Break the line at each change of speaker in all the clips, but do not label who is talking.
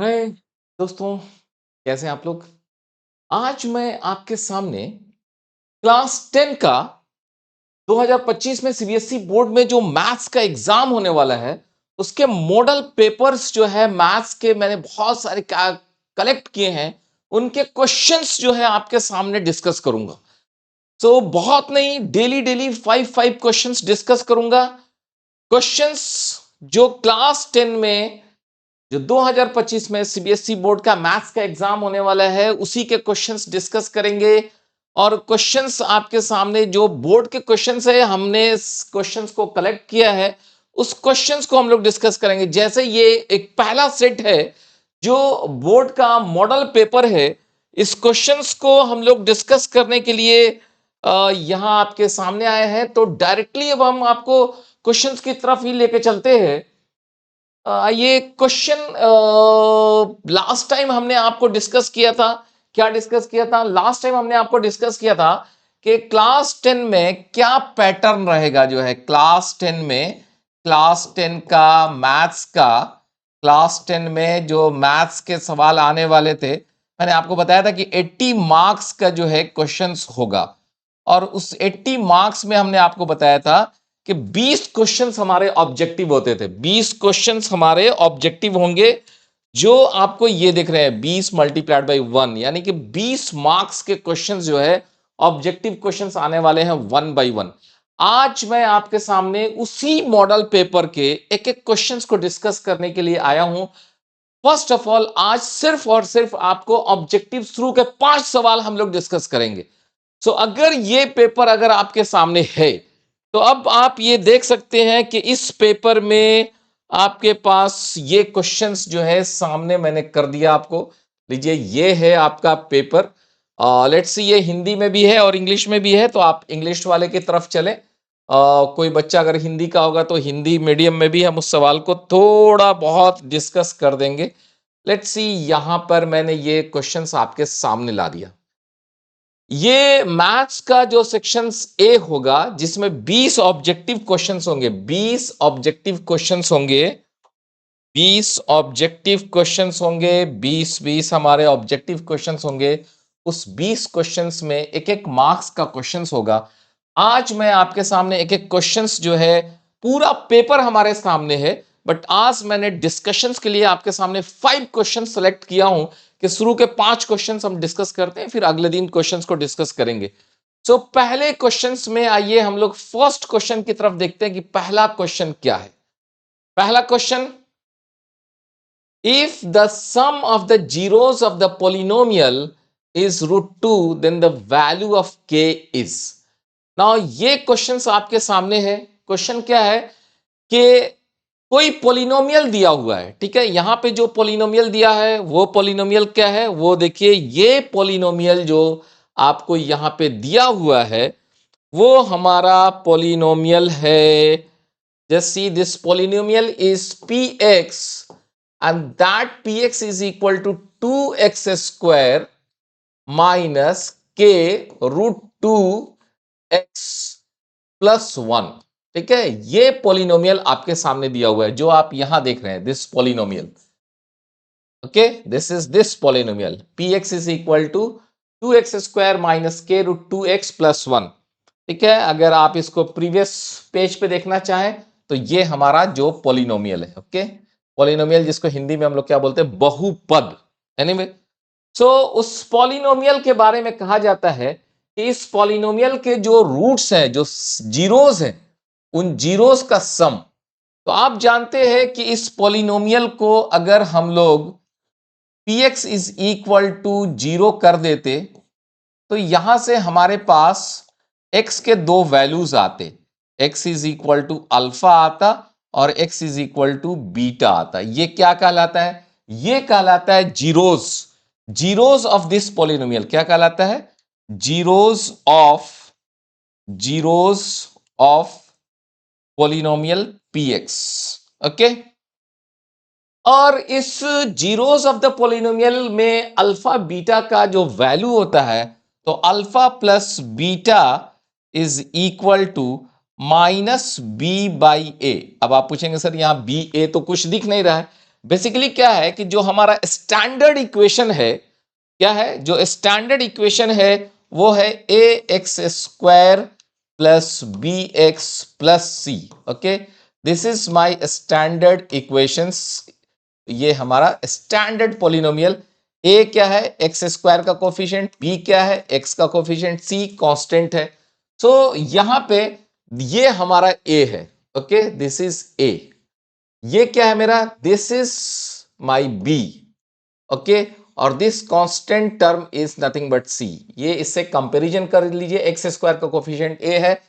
हाय दोस्तों, कैसे हैं आप लोग। आज मैं आपके सामने क्लास 10 का 2025 में सीबीएसई बोर्ड में जो मैथ्स का एग्जाम होने वाला है उसके मॉडल पेपर्स जो है मैथ्स के मैंने बहुत सारे कलेक्ट किए हैं। उनके क्वेश्चंस जो है आपके सामने डिस्कस करूंगा। बहुत नहीं, डेली डेली 5 क्वेश्चंस डिस्कस करूंगा। क्वेश्चंस जो क्लास 10 में जो 2025 में सीबीएसई बोर्ड का मैथ्स का एग्जाम होने वाला है उसी के क्वेश्चंस डिस्कस करेंगे। और क्वेश्चंस आपके सामने जो बोर्ड के क्वेश्चंस है, हमने क्वेश्चंस को कलेक्ट किया है, उस क्वेश्चंस को हम लोग डिस्कस करेंगे। जैसे ये एक पहला सेट है जो बोर्ड का मॉडल पेपर है, इस क्वेश्चंस को हम लोग डिस्कस करने के लिए यहां आपके सामने आए हैं। तो डायरेक्टली अब हम आपको क्वेश्चंस की तरफ ही लेके चलते हैं। ये क्वेश्चन लास्ट टाइम हमने आपको डिस्कस किया था। क्या डिस्कस किया था लास्ट टाइम? हमने आपको डिस्कस किया था कि क्लास 10 में क्या पैटर्न रहेगा। जो है क्लास 10 में, क्लास 10 का मैथ्स का, क्लास 10 में जो मैथ्स के सवाल आने वाले थे, मैंने आपको बताया था कि 80 मार्क्स का जो है क्वेश्चंस होगा। और उस 80 मार्क्स में हमने आपको बताया था कि 20 क्वेश्चंस हमारे ऑब्जेक्टिव होते थे। 20 क्वेश्चंस हमारे ऑब्जेक्टिव होंगे जो आपको ये दिख रहे हैं 20 मल्टीप्लाइड बाई 1, यानी कि 20 मार्क्स के क्वेश्चंस जो है ऑब्जेक्टिव क्वेश्चंस आने वाले हैं 1 बाई 1। आज मैं आपके सामने उसी मॉडल पेपर के एक एक क्वेश्चंस को डिस्कस करने के लिए आया हूं। फर्स्ट ऑफ ऑल, आज सिर्फ और सिर्फ आपको ऑब्जेक्टिव थ्रू के 5 सवाल हम लोग डिस्कस करेंगे। अगर ये पेपर अगर आपके सामने है तो अब आप ये देख सकते हैं कि इस पेपर में आपके पास ये क्वेश्चंस जो है सामने मैंने कर दिया आपको। लीजिए, ये है आपका पेपर। लेट्स सी, ये हिंदी में भी है और इंग्लिश में भी है, तो आप इंग्लिश वाले की तरफ चलें। कोई बच्चा अगर हिंदी का होगा तो हिंदी मीडियम में भी हम उस सवाल को थोड़ा बहुत डिस्कस कर देंगे। लेट्स सी, यहां पर मैंने ये क्वेश्चंस आपके सामने ला दिया। ये मैथ्स का जो सेक्शंस ए होगा जिसमें 20 ऑब्जेक्टिव क्वेश्चंस होंगे। 20 ऑब्जेक्टिव क्वेश्चंस होंगे। 20 ऑब्जेक्टिव क्वेश्चंस होंगे। 20 हमारे ऑब्जेक्टिव क्वेश्चंस होंगे। उस 20 क्वेश्चंस में एक एक मार्क्स का क्वेश्चंस होगा। आज मैं आपके सामने एक एक क्वेश्चंस जो है, पूरा पेपर हमारे सामने है, बट आज मैंने डिस्कशंस के लिए आपके सामने 5 क्वेश्चन सेलेक्ट किया हूं कि शुरू के 5 क्वेश्चंस हम डिस्कस करते हैं, फिर अगले दिन क्वेश्चंस को डिस्कस करेंगे। पहले क्वेश्चंस में आइए हम लोग फर्स्ट क्वेश्चन की तरफ देखते हैं कि पहला क्वेश्चन क्या है। पहला question, if the sum of the zeros of the polynomial is √2 then the value of k is। Now ये क्वेश्चंस आपके सामने है। क्वेश्चन क्या है कि कोई पोलिनोमियल दिया हुआ है, ठीक है। यहां पे जो पोलिनोमियल दिया है वो पोलिनोमियल क्या है, वो देखिए। ये पोलिनोमियल जो आपको यहां पे दिया हुआ है वो हमारा पोलिनोमियल है। Just see, this polynomial is px and that px is equal to 2x square minus k √2 x plus 1। ठीक है, ये पोलिनोमियल आपके सामने दिया हुआ है जो आप यहां देख रहे हैं, this polynomial. Okay, this is this polynomial px is equal to 2x square minus k √2x plus 1। ठीक है, अगर आप इसको प्रीवियस पेज पे देखना चाहें तो ये हमारा जो पोलिनोमियल है। ओके, पोलिनोमियल जिसको हिंदी में हम लोग क्या बोलते हैं, बहुपद। एनीवे, उस पॉलिनोमियल के बारे में कहा जाता है कि इस पॉलिनोमियल के जो रूट्स हैं, जो जीरोस हैं, उन जीरोस का सम। तो आप जानते हैं कि इस पॉलिनोमियल को अगर हम लोग px इज इक्वल टू 0 कर देते तो यहां से हमारे पास x के दो वैल्यूज आते। x is equal to alpha आता और x is equal to beta आता। ये क्या कहलाता है? ये कहलाता है zeros. Zeros of this polynomial क्या कहलाता है? Zeros of polynomial px। Okay, और इस जीरोस ऑफ द पॉलिनोमियल में अल्फा बीटा का जो वैल्यू होता है, तो alpha plus beta is equal to minus B by A. अब आप पूछेंगे सर यहां बी ए तो कुछ दिख नहीं रहा है। बेसिकली क्या है कि जो हमारा स्टैंडर्ड इक्वेशन है, क्या है जो स्टैंडर्ड इक्वेशन है, वो है A X square plus B X plus C. Okay, this is my standard equations. ये हमारा स्टैंडर्ड पॉलिनोमियल। ए क्या है, एक्स स्क्वायर का कोफिशिएंट, बी क्या है, एक्स का कोफिशिएंट, सी कांस्टेंट है। सो यहां पे ये हमारा ए है। Okay, this is A. ये क्या है मेरा, this is my B. Okay, और this constant term is nothing but C. ये इससे कंपैरिजन कर लीजिए, एक्स स्क्वायर का कोफिशिएंट ए है,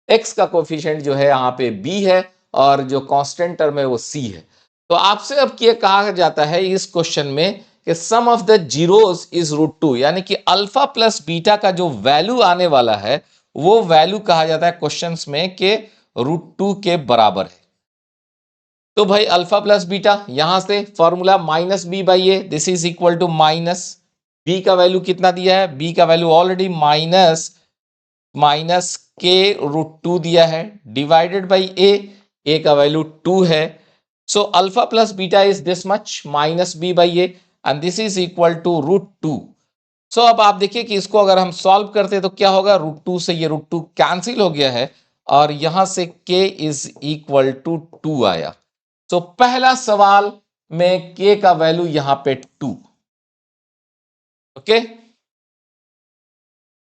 एक्स का कोफिशिएंट जो है यहाँ पे बी है, और जो कांस्टेंट टर्म है वो सी है। तो आपसे अब ये कहा जाता है इस क्वेश्चन में कि सम ऑफ द जीरोस इज √2, यानी कि अल्फा प्लस बीटा का जो वैल्यू आने वाला है वो वैल्यू कहा जाता है क्वेश्चंस में कि √2 के बराबर है। तो भाई अल्फा प्लस बीटा, यहां से formula minus B by A, this is equal to minus B का वैल्यू कितना दिया है, बी का वैल्यू ऑलरेडी माइनस माइनस के √2 दिया है, डिवाइडेड बाई ए का वैल्यू 2 है। So alpha plus beta is this much minus B by A, and this is equal to √2। So अब आप देखिए कि इसको अगर हम सॉल्व करते तो क्या होगा, √2 से ये √2 कैंसिल हो गया है, और यहां से k इज इक्वल टू 2 आया। तो पहला सवाल में k का वैल्यू यहां पे 2। ओके,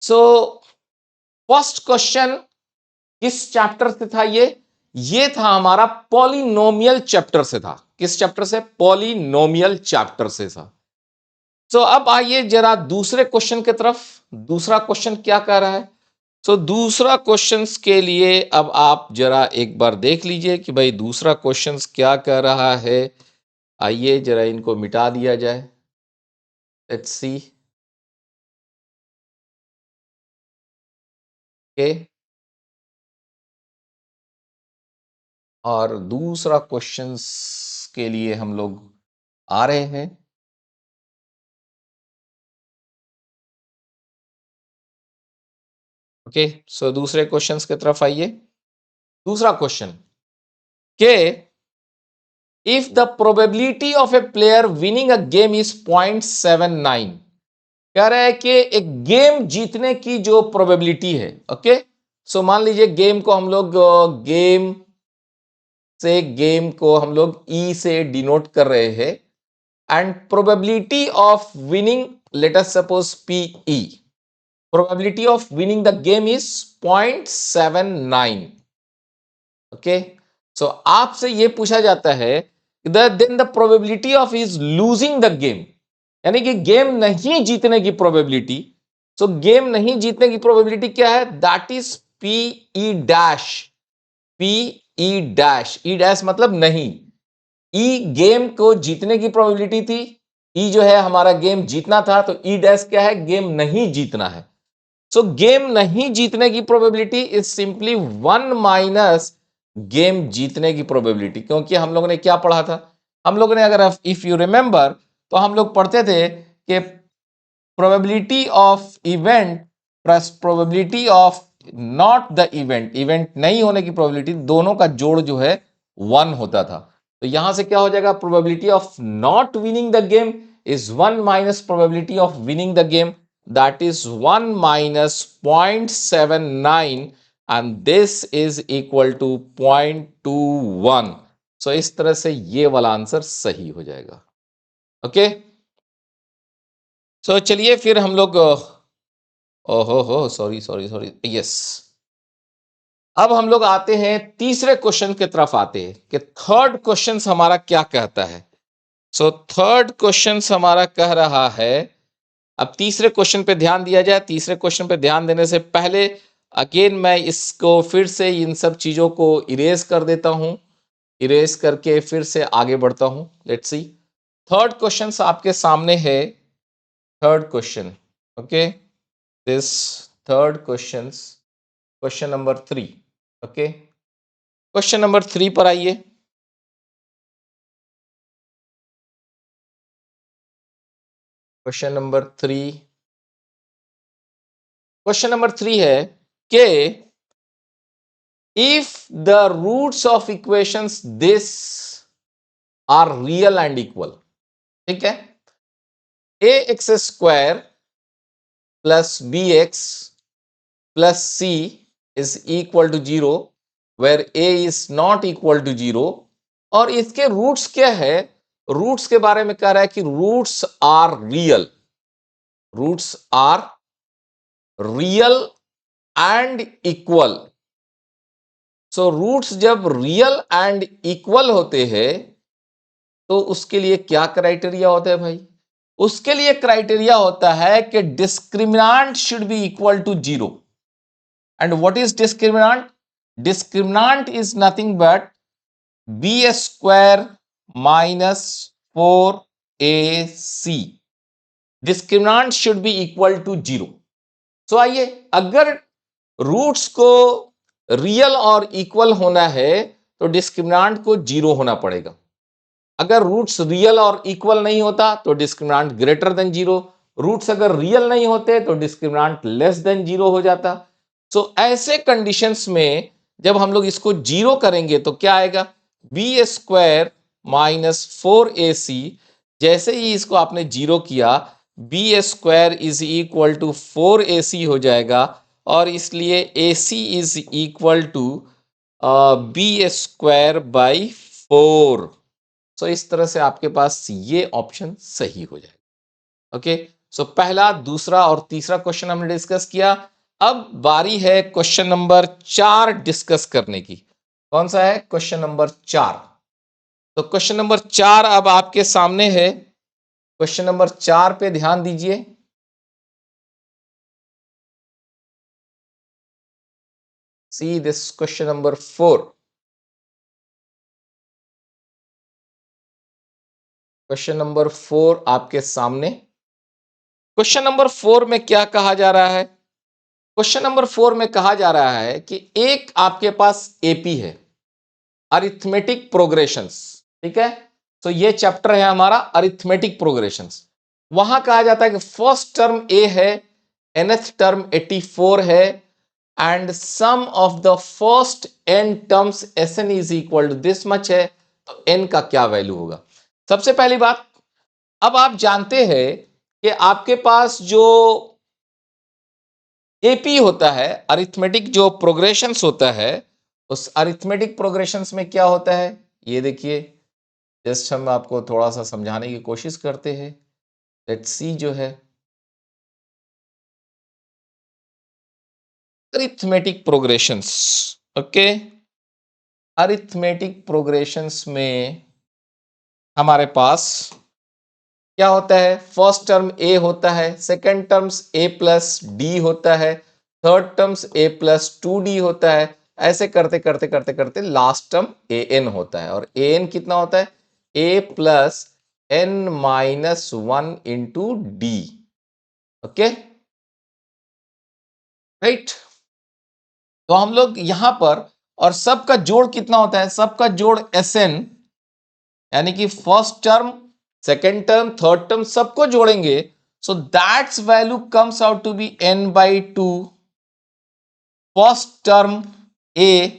सो फर्स्ट क्वेश्चन किस चैप्टर से था, ये था हमारा पॉलिनोमियल चैप्टर से था। किस चैप्टर से, पॉलिनोमियल चैप्टर से था। सो अब आइए जरा दूसरे क्वेश्चन की तरफ। दूसरा क्वेश्चन क्या कह रहा है, सो दूसरा क्वेश्चंस के लिए अब आप जरा एक बार देख लीजिए कि भाई दूसरा क्वेश्चंस क्या कह रहा है। आइए जरा इनको मिटा दिया जाए, लेट्स सी। ओके, और दूसरा क्वेश्चंस के लिए हम लोग आ रहे हैं। ओके, सो दूसरे क्वेश्चंस की तरफ आइए। दूसरा क्वेश्चन के if the probability of A player winning a game is 0.79, कह रहा है कि एक गेम जीतने की जो प्रोबेबिलिटी है। ओके, सो मान लीजिए गेम को हम लोग गेम को हम लोग ई से डिनोट कर रहे हैं, and probability of winning, let us suppose P E, probability of winning the game is 0.79। Okay, so आपसे ये पूछा जाता है then the probability of is losing the game, यानी कि गेम नहीं जीतने की प्रोबेबिलिटी। सो गेम नहीं जीतने की प्रोबेबिलिटी क्या है, that is P E dash. P E dash, E dash मतलब नहीं, ई गेम को जीतने की प्रोबेबिलिटी थी, ई जो है हमारा गेम जीतना था, तो ई डैश क्या है, गेम नहीं जीतना है। सो गेम नहीं जीतने की probability is simply 1 minus game जीतने की प्रोबेबिलिटी। क्योंकि हम लोगों ने क्या पढ़ा था, हम लोगों ने, अगर इफ यू रिमेंबर, तो हम लोग पढ़ते थे कि probability of event plus probability of not the event, event नहीं होने की प्रोबेबिलिटी, दोनों का जोड़ जो है 1 होता था। तो यहां से क्या हो जाएगा, probability of not winning the game is 1 minus probability of winning the game, that is 1 minus 0.79, and this is equal to 0.21। सो इस तरह से ये वाला आंसर सही हो जाएगा। ओके, सो चलिए फिर हम लोग, ओहो हो, सॉरी सॉरी सॉरी, यस, अब हम लोग आते हैं तीसरे क्वेश्चन की तरफ आते हैं कि थर्ड क्वेश्चन हमारा क्या कहता है। सो थर्ड क्वेश्चन हमारा कह रहा है, अब तीसरे क्वेश्चन पे ध्यान दिया जाए। तीसरे क्वेश्चन पे ध्यान देने से पहले अगेन मैं इसको फिर से इन सब चीजों को इरेज कर देता हूं, इरेज करके फिर से आगे बढ़ता हूं। लेट्स सी, थर्ड क्वेश्चन आपके सामने है। Third question, okay, this third question, question number 3। Okay, question number 3 पर आइए। क्वेश्चन नंबर 3, क्वेश्चन नंबर 3 है कि if the roots of equations this are real and equal, ठीक है। A X square plus B X plus C is equal to 0 where A is not equal to 0। और इसके roots क्या है, roots के बारे में कह रहा है कि roots are real, roots are real and equal. So roots जब रियल एंड इक्वल होते हैं तो उसके लिए क्या क्राइटेरिया होता है भाई, उसके लिए क्राइटेरिया होता है कि discriminant should be equal to 0। And what is discriminant, discriminant is nothing but B square minus 4ac, discriminant should be equal to 0। So आइए, अगर रूट्स को रियल और इक्वल होना है तो डिस्क्रिमिनांट को 0 होना पड़ेगा। अगर रूट्स रियल और इक्वल नहीं होता तो डिस्क्रिमिनांट ग्रेटर देन 0, रूट्स अगर रियल नहीं होते तो डिस्क्रिमिनांट लेस देन 0 हो जाता। सो ऐसे कंडीशंस में जब हम लोग इसको 0 करेंगे तो क्या आएगा, बी स्क्वायर माइनस 4ac। जैसे ही इसको आपने 0 किया, b square is equal to 4ac हो जाएगा, और इसलिए ac is equal to b square by 4। So इस तरह से आपके पास ये ऑप्शन सही हो जाएगा। ओके, सो पहला, दूसरा और तीसरा क्वेश्चन हमने डिस्कस किया। अब बारी है क्वेश्चन नंबर 4 डिस्कस करने की। कौन सा है, क्वेश्चन नंबर 4। तो क्वेश्चन नंबर 4 अब आपके सामने है। क्वेश्चन नंबर 4 पे ध्यान दीजिए। See this question number 4। Question number 4 आपके सामने। क्वेश्चन नंबर 4 में क्या कहा जा रहा है, क्वेश्चन नंबर 4 में कहा जा रहा है कि एक आपके पास एपी है, अरिथमेटिक प्रोग्रेशंस, ठीक है। तो ये चैप्टर है हमारा अरिथमेटिक प्रोग्रेशंस। वहां कहा जाता है कि फर्स्ट टर्म ए है, nth टर्म 84 है, and sum of the first n terms Sn is equal to this much है। तो n का क्या वैल्यू होगा। सबसे पहली बात, अब आप जानते हैं कि आपके पास जो एपी होता है, अरिथमेटिक जो प्रोग्रेशंस होता है, उस अरिथमेटिक प्रोग्रेशंस में क्या होता है, ये देखिए। जस्ट हम आपको थोड़ा सा समझाने की कोशिश करते हैं। लेट्स सी जो है arithmetic progressions. Okay, arithmetic progressions में हमारे पास क्या होता है, फर्स्ट टर्म ए होता है, सेकेंड टर्म्स ए प्लस डी होता है, थर्ड टर्म्स ए प्लस 2d होता है। ऐसे करते करते करते करते लास्ट टर्म ए एन होता है, और ए एन कितना होता है, A plus N minus 1 into D. Okay, right. तो हम लोग यहां पर, और सबका जोड़ कितना होता है, सबका जोड़ एस एन, यानी कि first term, second term, third term सबको जोड़ेंगे। So that's value comes out to be n by 2 first term a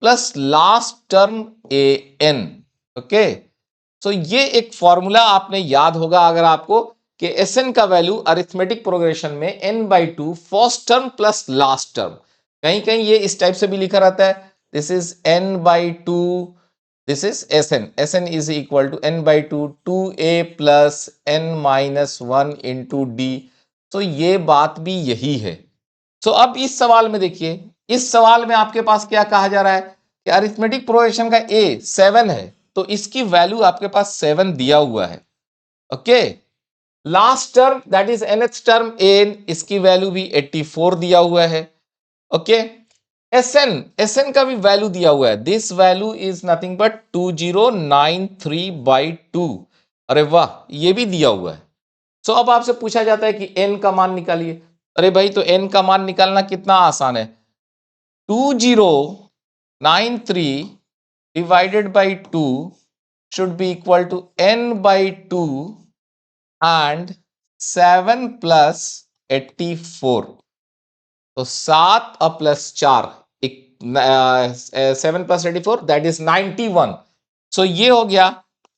plus last term a n। ओके, सो ये एक फॉर्मूला आपने याद होगा अगर आपको, कि एस एन का वैल्यू अरिथमेटिक प्रोग्रेशन में n by 2 first term plus last term. कहीं कहीं ये इस टाइप से भी लिखा रहता है, this is n by 2, this is Sn. Sn is equal to n by 2 2a plus n minus 1 into d। तो ये बात भी यही है। सो अब इस सवाल में देखिए, इस सवाल में आपके पास क्या कहा जा रहा है कि अरिथमेटिक प्रोग्रेशन का a 7 है, तो इसकी वैल्यू आपके पास 7 दिया हुआ है। Okay, last term that is nth term an, इसकी वैल्यू भी 84 दिया हुआ है। ओके, एसएन का भी वैल्यू दिया हुआ है, this value is nothing but 2093 by 2। अरे वाह, ये भी दिया हुआ है। सो अब आपसे पूछा जाता है कि एन का मान निकालिए। अरे भाई, तो एन का मान निकालना कितना आसान है, 2093 divided by 2 should be equal to n by 2 and 7 plus 84। तो 7 plus 4, 7 plus 84 that is 91। So ये हो गया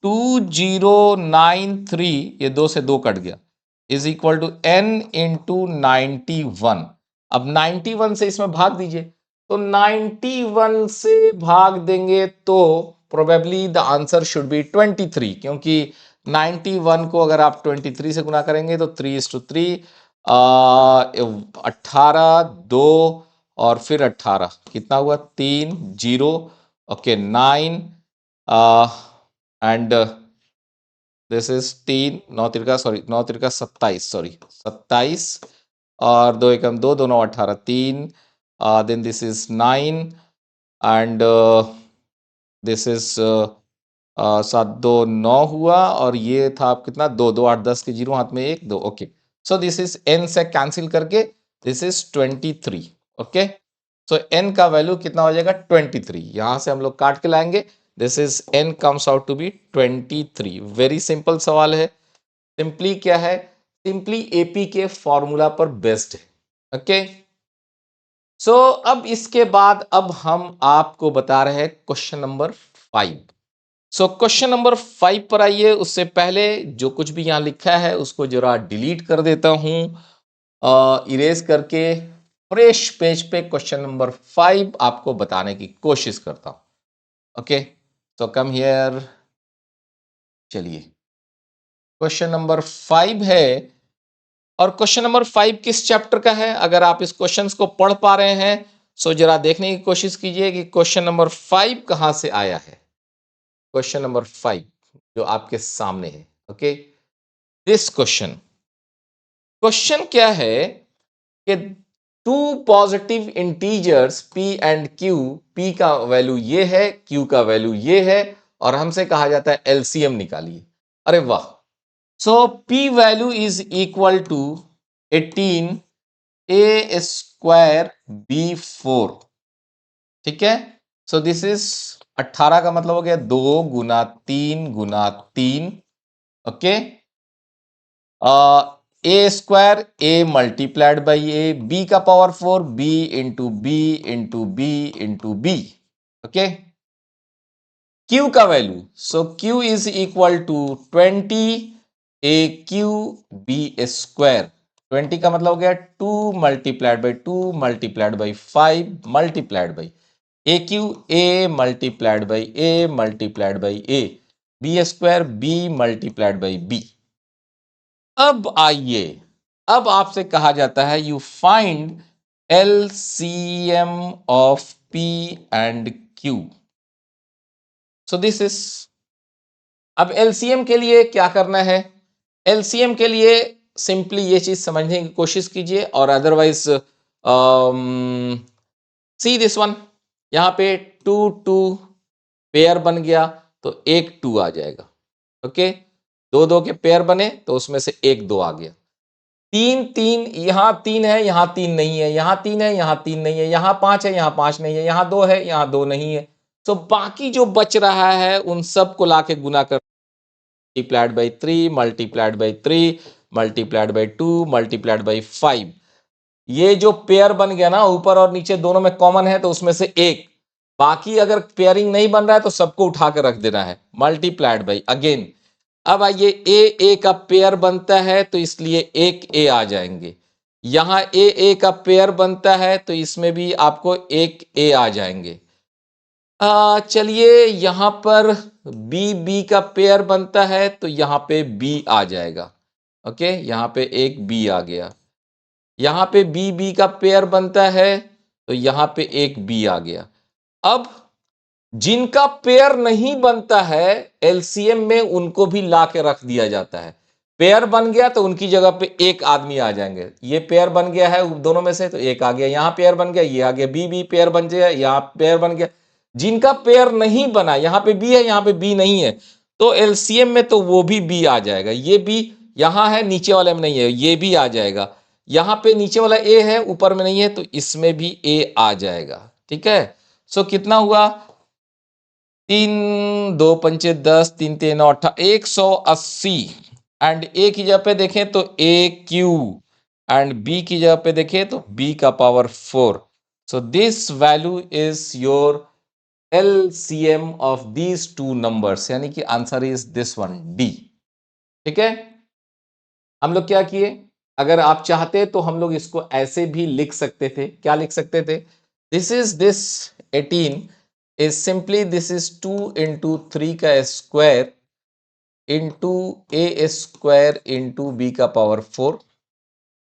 2093, ये 2 से 2 कट गया, is equal to n into 91। अब 91 से इसमें भाग दीजिए, तो 91 से भाग देंगे तो probably the answer should be 23, क्योंकि 91 को अगर आप 23 से गुना करेंगे तो 3:3, 18, 2 और फिर 18, कितना हुआ 3 0, ओके 9 एंड दिस इज 3 9 तिरका 27, सॉरी 27 और 2 एकम 2, दोनों 18, 3, then this is 9 and this is 7 2 9 हुआ, और ये था आप कितना 2 2 8 10 के 0 हाथ में 1 2, okay. So this is n से कैंसिल करके this is 23, okay. So n का वैल्यू कितना हो जाएगा 23, यहां से हम लोग काट के लाएंगे, this is n comes out to be 23। Very simple सवाल है, सिंपली क्या है, सिंपली एपी के फॉर्मूला पर बेस्ड है, ओके। सो अब इसके बाद अब हम आपको बता रहे हैं question number 5। So question number 5 पर आइए, उससे पहले जो कुछ भी यहां लिखा है उसको जरा डिलीट कर देता हूं, इरेज करके फ्रेश पेज पे क्वेश्चन नंबर 5 आपको बताने की कोशिश करता हूं, ओके। तो कम हियर, चलिए क्वेश्चन नंबर 5 है, और क्वेश्चन नंबर 5 किस चैप्टर का है, अगर आप इस क्वेश्चन को पढ़ पा रहे हैं सो जरा देखने की कोशिश कीजिए कि क्वेश्चन नंबर 5 कहां से आया है। क्वेश्चन नंबर 5 जो आपके सामने है, ओके। दिस क्वेश्चन क्या है कि two positive integers p and q, p का वैल्यू ये है, q का वैल्यू ये है, और हमसे कहा जाता है एलसीएम निकालिए। अरे वाह, so p value is equal to 18 a square b4, ठीक है। सो दिस इज 18 का मतलब हो गया 2 गुना 3 गुना 3, ओके। A square A multiplied by A, B का power 4, B into B into B into B, okay. Q का value, so Q is equal to 20 A Q B square. 20 का मतलब हो गया 2 multiplied by 2 multiplied by 5 multiplied by A Q A multiplied by A multiplied by A, B square B multiplied by B. अब आइए, अब आपसे कहा जाता है you find LCM of P and Q. So this is, अब LCM के लिए क्या करना है, एलसीएम के लिए सिंपली ये चीज समझने की कोशिश कीजिए, और अदरवाइज सी दिस वन, यहां पे 2 2 पेयर बन गया तो एक 2 आ जाएगा, ओके। 2 2 के पेयर बने तो उसमें से एक 2 आ गया। 3 3, यहां 3 है यहां 3 नहीं है, यहां 3 है यहां 3 नहीं है, यहां 5 है यहां 5 नहीं है, यहां 2 है यहां 2 नहीं है। तो बाकी जो बच रहा है उन सब को लाके गुना कर, multiplied by 3 multiplied by 3 multiplied by 2 multiplied by 5, ये जो पेयर बन गया ना ऊपर और नीचे दोनों में कॉमन है तो उसमें से एक, बाकी अगर पेयरिंग नहीं बन रहा है तो सबको उठा कर रख देना है, मल्टीप्लाइड बाई अगेन। अब आइए ए का पेयर बनता है तो इसलिए एक ए आ जाएंगे, यहां ए का पेयर बनता है तो इसमें भी आपको एक ए आ जाएंगे। चलिए यहां पर बी का पेयर बनता है तो यहां पे बी आ जाएगा, ओके, यहां पे एक बी आ गया। यहां पे बी का पेयर बनता है तो यहां पे एक बी आ गया। अब जिनका पेयर नहीं बनता है एलसीएम में उनको भी ला के रख दिया जाता है, पेयर बन गया तो उनकी जगह पे एक आदमी आ जाएंगे, ये पेयर बन गया है दोनों में से तो एक आ गया, यहां पेयर बन गया ये आ गया, बी पेयर बन गया यहां पेयर बन गया। जिनका पेयर नहीं बना, यहां पे बी है यहां पे बी नहीं है, तो एलसीएम में तो वो भी बी आ जाएगा, ये बी यहां है नीचे वाले में नहीं है ये भी आ जाएगा, यहां पे नीचे वाला ए है ऊपर में नहीं है तो इसमें भी ए आ जाएगा, ठीक है। सो कितना हुआ 3 2 पंचे 10 3 3 9 18 180, एंड ए की जगह पे देखें तो ए क्यू, एंड बी की जगह पे देखें तो बी का power 4। So this value is your LCM of these two numbers, यानी कि answer is this one, D. ठीक है, हम लोग क्या किए, अगर आप चाहते तो हम लोग इसको ऐसे भी लिख सकते थे। क्या लिख सकते थे, this 18 is simply this is 2 into 3 का स्क्वायर इंटू ए स्क्वायर इंटू बी का पावर 4।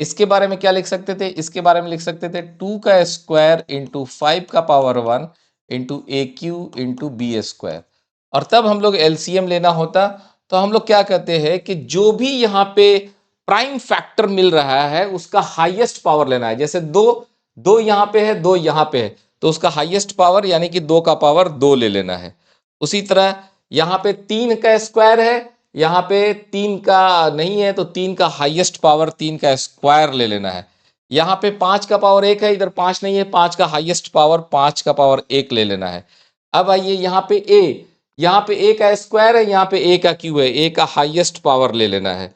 इसके बारे में क्या लिख सकते थे, इसके बारे में लिख सकते थे 2 का स्क्वायर इंटू 5 का पावर 1 इंटू ए क्यू इंटू बी स्क्वायर। और तब हम लोग एलसीएम लेना होता तो हम लोग क्या कहते हैं कि जो भी यहाँ पे प्राइम फैक्टर मिल रहा है उसका हाईएस्ट पावर लेना है। जैसे दो दो यहाँ पे है, दो यहाँ पे है, तो उसका हाईएस्ट पावर यानी कि 2 का पावर 2 ले लेना है। उसी तरह यहाँ पे 3 का स्क्वायर है, यहाँ पे 3 का नहीं है, तो 3 का हाईएस्ट पावर 3 का स्क्वायर ले लेना है। यहाँ पे 5 का पावर 1 है, इधर 5 नहीं है, 5 का हाईएस्ट पावर 5 का पावर 1 ले लेना है। अब आइए यहाँ पे यहाँ पे ए का स्क्वायर है, यहाँ पे ए का क्यू है, ए का हाईएस्ट पावर ले लेना है।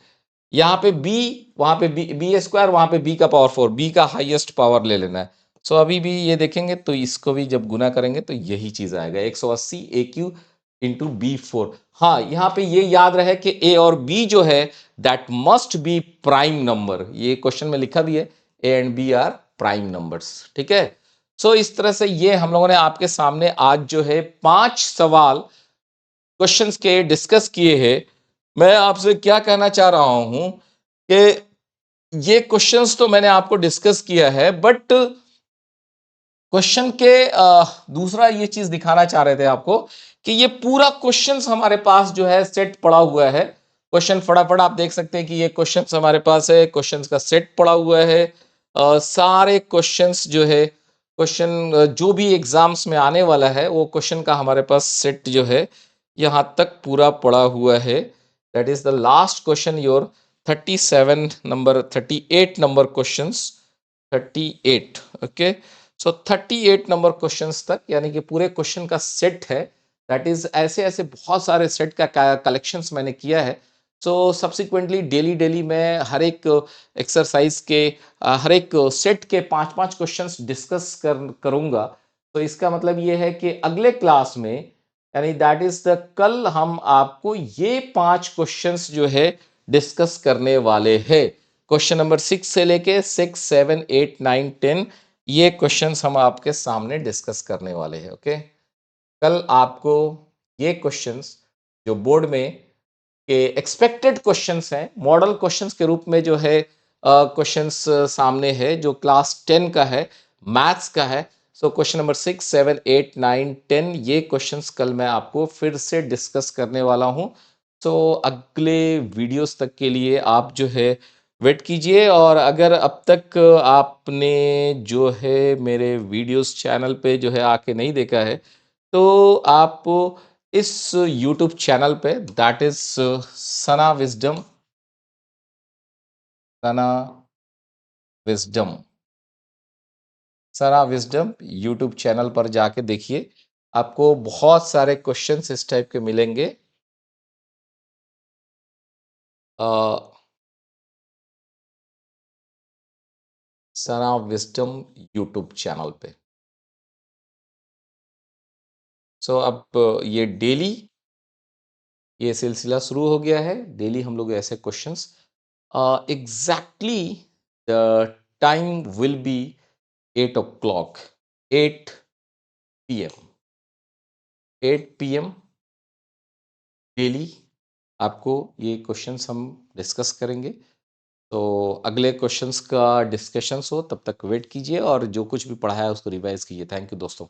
यहाँ पे बी, वहां पे बी स्क्वायर, वहां पे बी का पावर 4, बी का हाईएस्ट पावर ले लेना है। सो अभी भी ये देखेंगे तो इसको भी जब गुना करेंगे तो यही चीज आएगा, 180 ए क्यू इंटू बी 4। हाँ, यहाँ पे ये याद रहे कि ए और बी जो है that must be prime number. ये क्वेश्चन में लिखा भी है, a and b are prime numbers. ठीक है, सो इस तरह से ये हम लोगों ने आपके सामने आज जो है 5 सवाल क्वेश्चंस के डिस्कस किए हैं। मैं आपसे क्या कहना चाह रहा हूं कि ये क्वेश्चंस तो मैंने आपको डिस्कस किया है, बट क्वेश्चन के दूसरा ये चीज दिखाना चाह रहे थे आपको कि ये पूरा क्वेश्चंस हमारे पास जो है सेट पड़ा हुआ है। क्वेश्चन फटाफट आप देख सकते हैं कि ये क्वेश्चंस हमारे पास है, क्वेश्चंस का सेट पड़ा हुआ है। सारे क्वेश्चंस जो है, क्वेश्चन जो भी एग्जाम्स में आने वाला है वो क्वेश्चन का हमारे पास सेट जो है यहाँ तक पूरा पड़ा हुआ है। That is the last question your 38 number questions, 38। Okay, so 38 number questions तक, यानी कि पूरे क्वेश्चन का सेट है। दैट इज ऐसे ऐसे बहुत सारे सेट का कलेक्शंस मैंने किया है। सो सब्सिक्वेंटली डेली डेली मैं हर एक एक्सरसाइज के हर एक सेट के 5-5 क्वेश्चंस डिस्कस करूंगा। तो इसका मतलब ये है कि अगले क्लास में, यानी दैट इज द कल, हम आपको ये 5 क्वेश्चंस जो है डिस्कस करने वाले हैं। क्वेश्चन नंबर 6 से लेके 6, 7, 8, 9, 10 ये क्वेश्चंस हम आपके सामने डिस्कस करने वाले हैं। ओके, कल आपको ये क्वेश्चंस जो बोर्ड में के एक्सपेक्टेड क्वेश्चंस हैं, मॉडल क्वेश्चंस के रूप में जो है क्वेश्चंस सामने है, जो क्लास 10 का है, मैथ्स का है। सो क्वेश्चन नंबर 6, 7, 8, 9, 10 ये क्वेश्चंस कल मैं आपको फिर से डिस्कस करने वाला हूं। सो अगले वीडियोस तक के लिए आप जो है वेट कीजिए। और अगर अब तक आपने जो है मेरे वीडियोस चैनल पे जो है आके नहीं देखा है, तो आप इस यूट्यूब चैनल पे, that is Sana wisdom, Sana wisdom, Sana wisdom YouTube channel पर जाके देखिए, आपको बहुत सारे क्वेश्चंस इस टाइप के मिलेंगे। सना विजडम यूट्यूब चैनल पे। सो अब ये डेली ये सिलसिला शुरू हो गया है। डेली हम लोग ऐसे questions, exactly the time will be 8 o'clock, 8 p.m. 8 p.m. Daily आपको ये क्वेश्चंस हम डिस्कस करेंगे। तो अगले क्वेश्चंस का डिस्कशंस हो, तब तक वेट कीजिए और जो कुछ भी पढ़ा है उसको रिवाइज कीजिए। थैंक यू दोस्तों।